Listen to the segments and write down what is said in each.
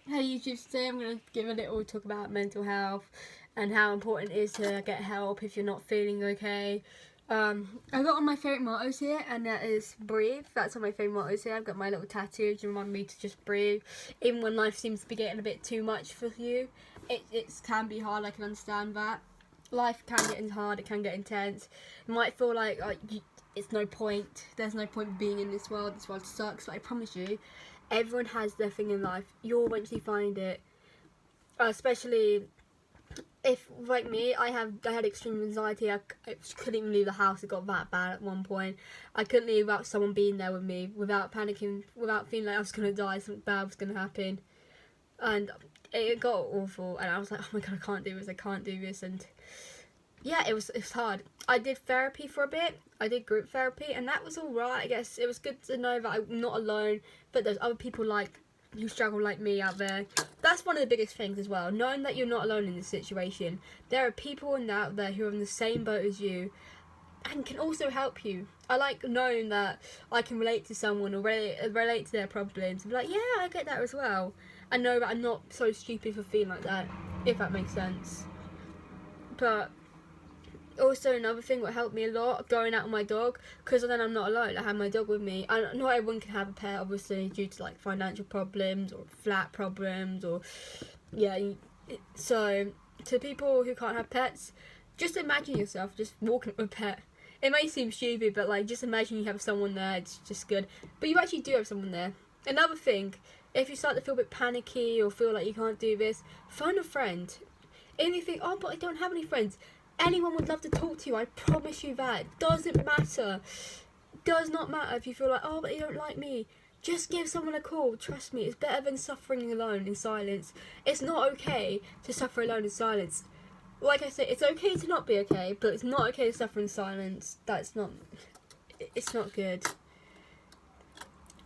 Hey YouTube, today I'm going to give a little talk about mental health and how important it is to get help if you're not feeling okay. I got one of my favourite mottos here, and that is breathe. That's one of my favourite mottos here. I've got my little tattoo to remind me to just breathe. Even when life seems to be getting a bit too much for you, it can be hard, I can understand that. Life can get hard, it can get intense. It might feel like it's no point, there's no point being in this world sucks, but I promise you, everyone has their thing in life. You'll eventually find it. Especially if, like me, I had extreme anxiety. I couldn't even leave the house. It got that bad at one point. I couldn't leave without someone being there with me, without panicking, without feeling like I was gonna die, something bad was gonna happen, and it got awful. And I was like, oh my god, I can't do this. I can't do this. And yeah, it was hard. I did therapy for a bit. I did group therapy, and that was alright. I guess it was good to know that I'm not alone, but there's other people who struggle like me out there. That's one of the biggest things as well, knowing that you're not alone in this situation. There are people out there who are in the same boat as you and can also help you. I like knowing that I can relate to someone or relate to their problems and be like, yeah, I get that as well. I know that I'm not so stupid for feeling like that, if that makes sense. But also, another thing that helped me a lot, going out with my dog, because then I'm not alone. I have my dog with me. And not everyone can have a pet, obviously, due to like financial problems or flat problems, or yeah. So to people who can't have pets, just imagine yourself just walking with a pet. It may seem stupid, but like just imagine you have someone there. It's just good. But you actually do have someone there. Another thing, if you start to feel a bit panicky or feel like you can't do this, find a friend. And you think, oh, but I don't have any friends. Anyone would love to talk to you, I promise you that. Doesn't matter. Does not matter if you feel like, oh, but you don't like me. Just give someone a call. Trust me, it's better than suffering alone in silence. It's not okay to suffer alone in silence. Like I said, it's okay to not be okay, but it's not okay to suffer in silence. It's not good.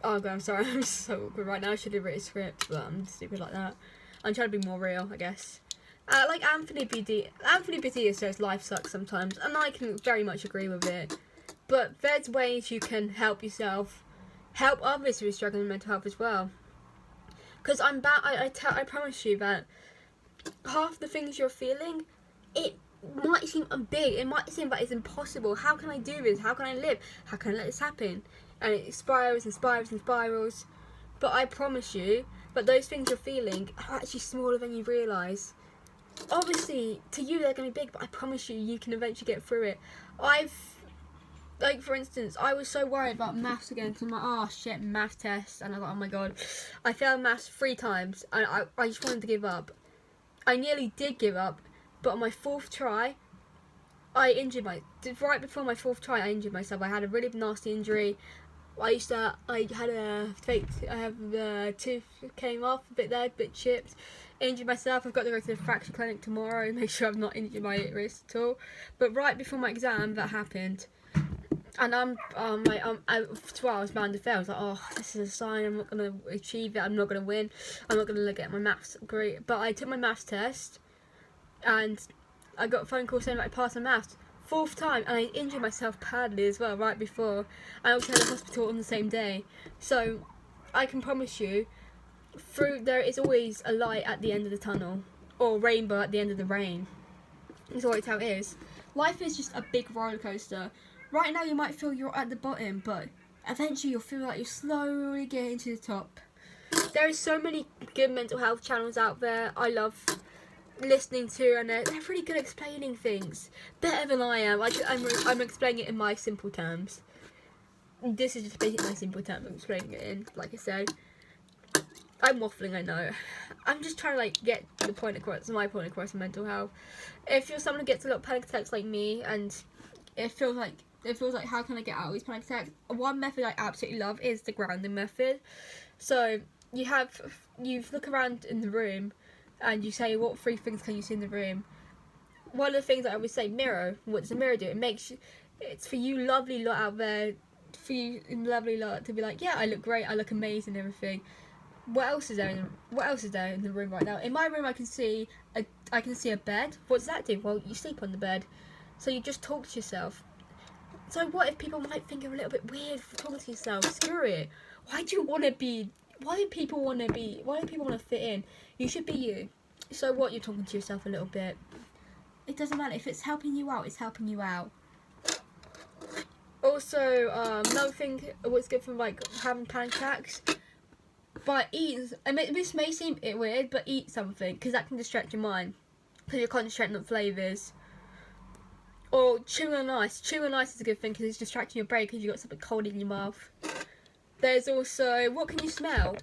Oh god, I'm sorry, I'm so awkward right now. I should have written a script, but I'm stupid like that. I'm trying to be more real, I guess. Like Anthony Bourdain says life sucks sometimes, and I can very much agree with it. But there's ways you can help yourself, help others who are struggling with mental health as well. Because I promise you that half the things you're feeling, it might seem big, it might seem that it's impossible. How can I do this? How can I live? How can I let this happen? And it spirals and spirals and spirals. But I promise you that those things you're feeling are actually smaller than you realise. Obviously, to you they're going to be big, but I promise you can eventually get through it. Like for instance, I was so worried about maths again, because I'm like, oh shit, math test, and I thought, oh my god, I failed maths 3 times, and I just wanted to give up. I nearly did give up, but on my 4th try, right before my 4th try, I injured myself. I had a really nasty injury. The tooth came off a bit there, a bit chipped. Injured myself. I've got to go to the fracture clinic tomorrow, make sure I've not injured my wrist at all. But right before my exam, that happened. And I was bound to fail. I was like, oh, this is a sign, I'm not going to achieve it, I'm not going to win, I'm not going to get my maths great. But I took my maths test, and I got a phone call saying that I passed my maths. 4th time, and I injured myself badly as well right before. I also had a hospital on the same day. So I can promise you, there is always a light at the end of the tunnel, or a rainbow at the end of the rain. It's always how it is. Life is just a big roller coaster. Right now you might feel you're at the bottom, but eventually you'll feel like you're slowly getting to the top. There are so many good mental health channels out there I love listening to, and they're really good at explaining things better than I am. I'm explaining it in my simple terms. This is just basically my simple terms I'm explaining it in. Like I said, I'm waffling, I know. I'm just trying to like get the point across, my point across in mental health. If you're someone who gets a lot of panic attacks like me, and it feels like how can I get out of these panic attacks? One method I absolutely love is the grounding method. So you look around in the room, and you say, what 3 things can you see in the room? One of the things that I would say, mirror. What does a mirror do? It's for you lovely lot out there, for you lovely lot to be like, yeah, I look great, I look amazing, and everything. What else is there in the room right now? In my room, I can see a bed. What does that do? Well, you sleep on the bed, so you just talk to yourself. So what if people might think you're a little bit weird for talking to yourself? Screw it. Why do you want to be why do people want to fit in? You should be you. So what, you're talking to yourself a little bit. It doesn't matter. If it's helping you out, it's helping you out. Also, another thing what's good for like having panic attacks, but eat. I mean, this may seem weird, but eat something because that can distract your mind because you're concentrating on flavors. Or chewing on ice. Chewing on ice is a good thing because it's distracting your brain because you've got something cold in your mouth. There's also, what can you smell?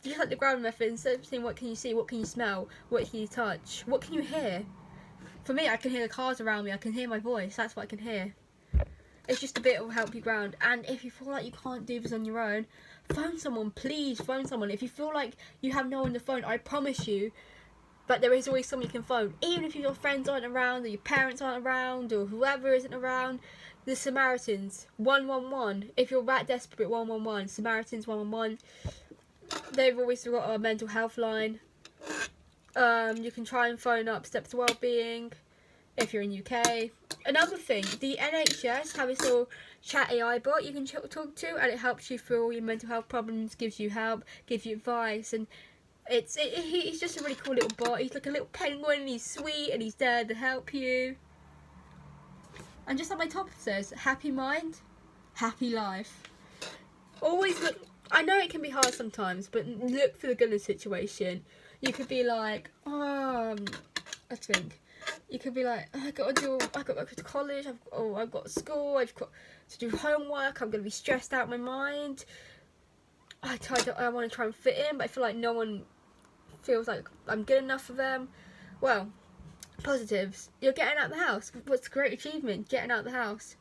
Just like the ground method, instead of saying what can you see, what can you smell, what can you touch, what can you hear? For me, I can hear the cars around me, I can hear my voice, that's what I can hear. It's just a bit of help you ground. And if you feel like you can't do this on your own, phone someone, please phone someone. If you feel like you have no one on the phone, I promise you, but there is always someone you can phone. Even if your friends aren't around, or your parents aren't around, or whoever isn't around, the Samaritans, 111. If you're that desperate, 111. Samaritans, 111. They've always got a mental health line. You can try and phone up Steps to Wellbeing if you're in UK. Another thing, the NHS have this little chat AI bot you can talk to, and it helps you through all your mental health problems, gives you help, gives you advice, and he's just a really cool little bot. He's like a little penguin, and he's sweet, and he's there to help you. And just like my top says, happy mind, happy life. Always look. I know it can be hard sometimes, but look for the good in the situation. You could be like, I think. You could be like, I've got to go to college, I've got school, I've got to do homework, I'm going to be stressed out of my mind. I want to try and fit in, but I feel like no one feels like I'm good enough for them. Well, positives. You're getting out of the house. What's a great achievement? Getting out of the house.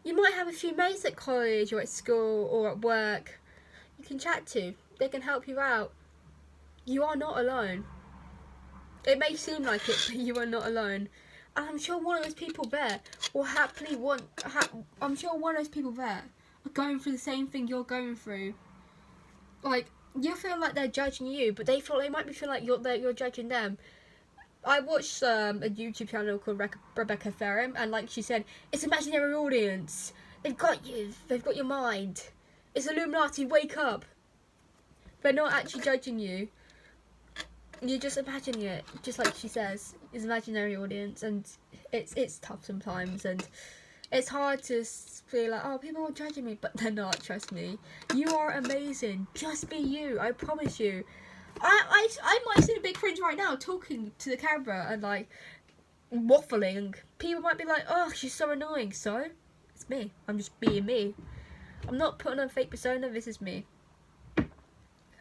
You might have a few mates at college or at school or at work you can chat to. They can help you out. You are not alone. It may seem like it, but you are not alone. And I'm sure one of those people there will happily I'm sure one of those people there are going through the same thing you're going through. Like, you feel like they're judging you, but they might be feeling like you're judging them. I watched a YouTube channel called Rebecca Ferrum, and like she said, it's imaginary audience. They've got you. They've got your mind. It's Illuminati. Wake up. They're not actually judging you. You're just imagining it, just like she says. It's imaginary audience, and it's tough sometimes, and it's hard to feel like, oh, people are judging me, but they're not. Trust me. You are amazing. Just be you. I promise you. I might seem a big cringe right now talking to the camera and like waffling. People might be like, oh, she's so annoying. So, it's me. I'm just being me. I'm not putting on a fake persona. This is me.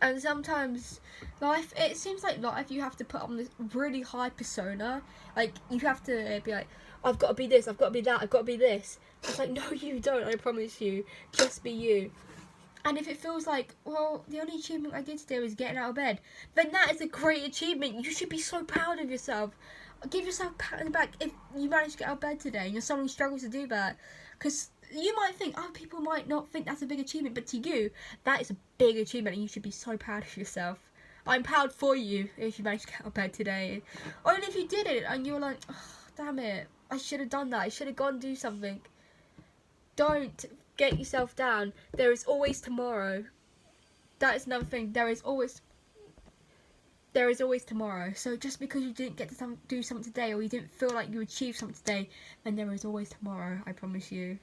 And sometimes life, it seems like life, you have to put on this really high persona. Like, you have to be like, I've got to be this, I've got to be that, I've got to be this. It's like, no, you don't. I promise you. Just be you. And if it feels like, well, the only achievement I did today was getting out of bed, then that is a great achievement. You should be so proud of yourself. Give yourself a pat on the back if you managed to get out of bed today and you're someone who struggles to do that. Because you might think, oh, people might not think that's a big achievement, but to you, that is a big achievement and you should be so proud of yourself. I'm proud for you if you managed to get out of bed today. Or even if you did it and you were like, oh, damn it, I should have done that. I should have gone and do something. Don't get yourself down. There is always tomorrow. That is another thing. There is always tomorrow. So just because you didn't get to do something today, or you didn't feel like you achieved something today, then there is always tomorrow. I promise you.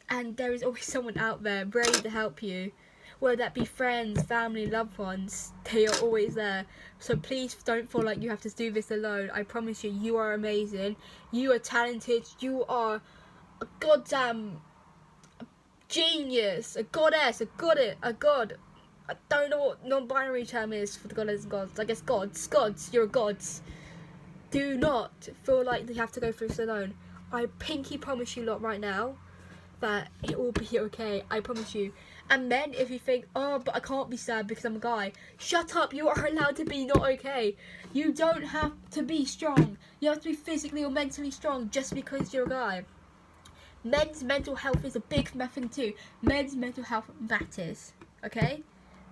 And there is always someone out there ready to help you, whether that be friends, family, loved ones. They are always there. So please don't feel like you have to do this alone. I promise you, you are amazing. You are talented. You are a goddamn genius, a goddess, a god. I don't know what non-binary term is for the goddess and gods. I guess gods, you're gods. Do not feel like you have to go through this alone. I pinky promise you lot right now that it will be okay. I promise you. And men, if you think, oh, but I can't be sad because I'm a guy, shut up. You are allowed to be not okay. You don't have to be strong. You have to be physically or mentally strong just because you're a guy. Men's mental health is a big thing too. Men's mental health matters, okay?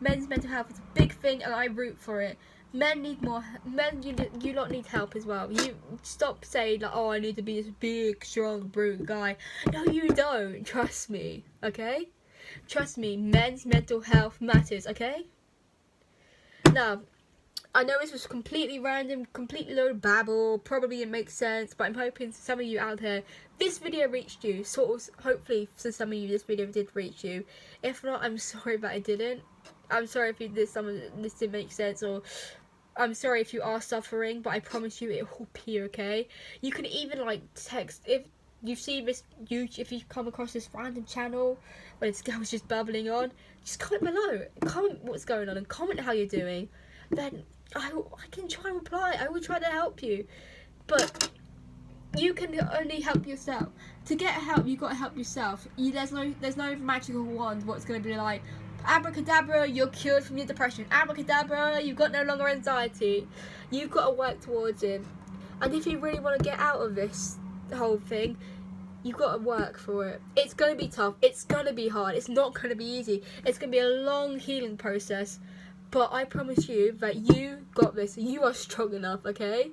Men's mental health is a big thing, and I root for it. Men need more. Men, you lot need help as well. You stop saying like, oh, I need to be this big, strong, brute guy. No, you don't. Trust me, okay? Trust me, men's mental health matters, okay? Now, I know this was completely random, completely load of babble, probably it makes sense, but I'm hoping some of you out there, this video reached you, sort of, hopefully for some of you this video did reach you. If not, I'm sorry that it didn't. I'm sorry if this didn't make sense, or I'm sorry if you are suffering, but I promise you it will be okay. You can even like text, if you see this, if you come across this random channel where this girl's just babbling on, just comment below, comment what's going on and comment how you're doing. Then I can try and reply. I will try to help you, but you can only help yourself. To get help, you've got to help yourself. There's no magical wand what's going to be like, abracadabra, you're cured from your depression. Abracadabra, you've got no longer anxiety. You've got to work towards it. And if you really want to get out of this whole thing, you've got to work for it. It's going to be tough. It's going to be hard. It's not going to be easy. It's going to be a long healing process. But I promise you that you got this. You are strong enough, okay?